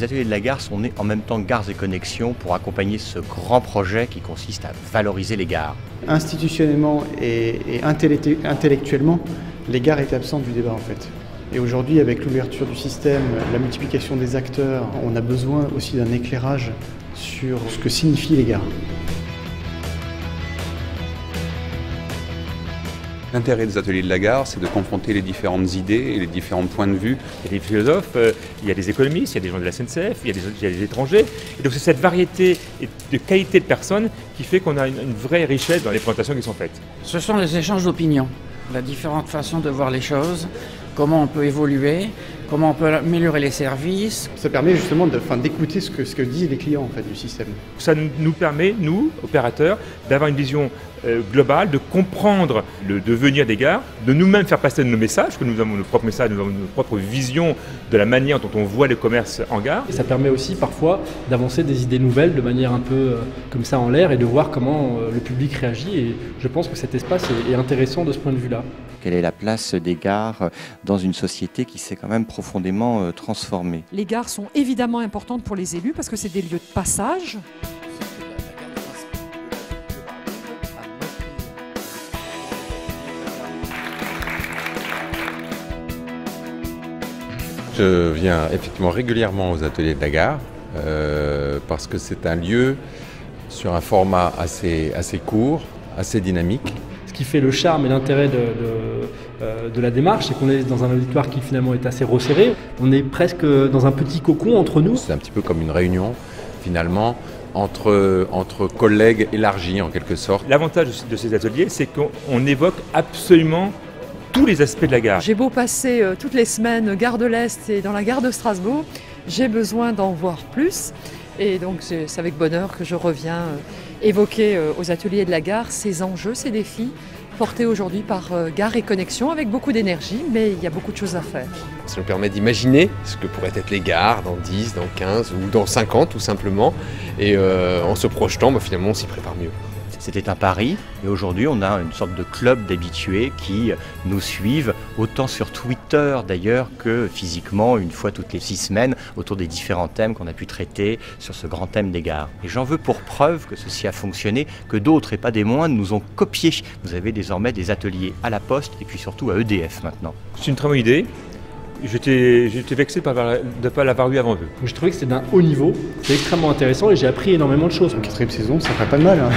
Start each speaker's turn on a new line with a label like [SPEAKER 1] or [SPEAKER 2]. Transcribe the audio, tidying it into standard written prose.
[SPEAKER 1] ateliers de la gare sont nés en même temps que Gares et Connexions pour accompagner ce grand projet qui consiste à valoriser les gares.
[SPEAKER 2] Institutionnellement et intellectuellement, les gares étaient absentes du débat en fait. Et aujourd'hui, avec l'ouverture du système, la multiplication des acteurs, on a besoin aussi d'un éclairage sur ce que signifient les gares.
[SPEAKER 3] L'intérêt des ateliers de la gare, c'est de confronter les différentes idées et les différents points de vue.
[SPEAKER 4] Il y a des philosophes, il y a des économistes, il y a des gens de la SNCF, il y a des étrangers. Et donc c'est cette variété et de qualité de personnes qui fait qu'on a une vraie richesse dans les présentations qui sont faites.
[SPEAKER 5] Ce sont les échanges d'opinions, la différente façon de voir les choses, comment on peut évoluer, comment on peut améliorer les services.
[SPEAKER 2] Ça permet justement d'écouter ce que disent les clients en fait, du système.
[SPEAKER 4] Ça nous permet, nous, opérateurs, d'avoir une vision globale, de comprendre le devenir des gares, de nous-mêmes faire passer nos messages, que nous avons nos propres messages, nous avons nos propres visions de la manière dont on voit le commerce en gare.
[SPEAKER 6] Et ça permet aussi parfois d'avancer des idées nouvelles de manière un peu comme ça en l'air et de voir comment le public réagit. Et je pense que cet espace est intéressant de ce point de vue-là.
[SPEAKER 1] Quelle est la place des gares dans une société qui s'est quand même profondément transformée?
[SPEAKER 7] Les gares sont évidemment importantes pour les élus parce que c'est des lieux de passage.
[SPEAKER 8] Je viens effectivement régulièrement aux ateliers de la gare parce que c'est un lieu sur un format assez court, assez dynamique.
[SPEAKER 6] Ce qui fait le charme et l'intérêt de la démarche, c'est qu'on est dans un auditoire qui finalement est assez resserré. On est presque dans un petit cocon entre nous.
[SPEAKER 8] C'est un petit peu comme une réunion finalement entre collègues élargis en quelque sorte.
[SPEAKER 4] L'avantage de ces ateliers, c'est qu'on évoque absolument tous les aspects de la gare.
[SPEAKER 7] J'ai beau passer toutes les semaines gare de l'Est et dans la gare de Strasbourg, j'ai besoin d'en voir plus. Et donc c'est avec bonheur que je reviens évoquer aux ateliers de la gare ces enjeux, ces défis portés aujourd'hui par Gares et Connexions avec beaucoup d'énergie, mais il y a beaucoup de choses à faire.
[SPEAKER 9] Ça nous permet d'imaginer ce que pourraient être les gares dans 10, dans 15 ou dans 50 tout simplement. Et en se projetant, finalement on s'y prépare mieux.
[SPEAKER 1] C'était un pari et aujourd'hui on a une sorte de club d'habitués qui nous suivent autant sur Twitter d'ailleurs que physiquement une fois toutes les 6 semaines autour des différents thèmes qu'on a pu traiter sur ce grand thème des gares. Et j'en veux pour preuve que ceci a fonctionné, que d'autres et pas des moindres nous ont copié. Vous avez désormais des ateliers à la Poste et puis surtout à EDF maintenant.
[SPEAKER 4] C'est une très bonne idée. J'étais vexé de ne pas l'avoir eu avant eux.
[SPEAKER 6] J'ai trouvé que c'était d'un haut niveau, c'est extrêmement intéressant et j'ai appris énormément de choses.
[SPEAKER 2] En 4e saison, ça ferait pas de mal. Hein.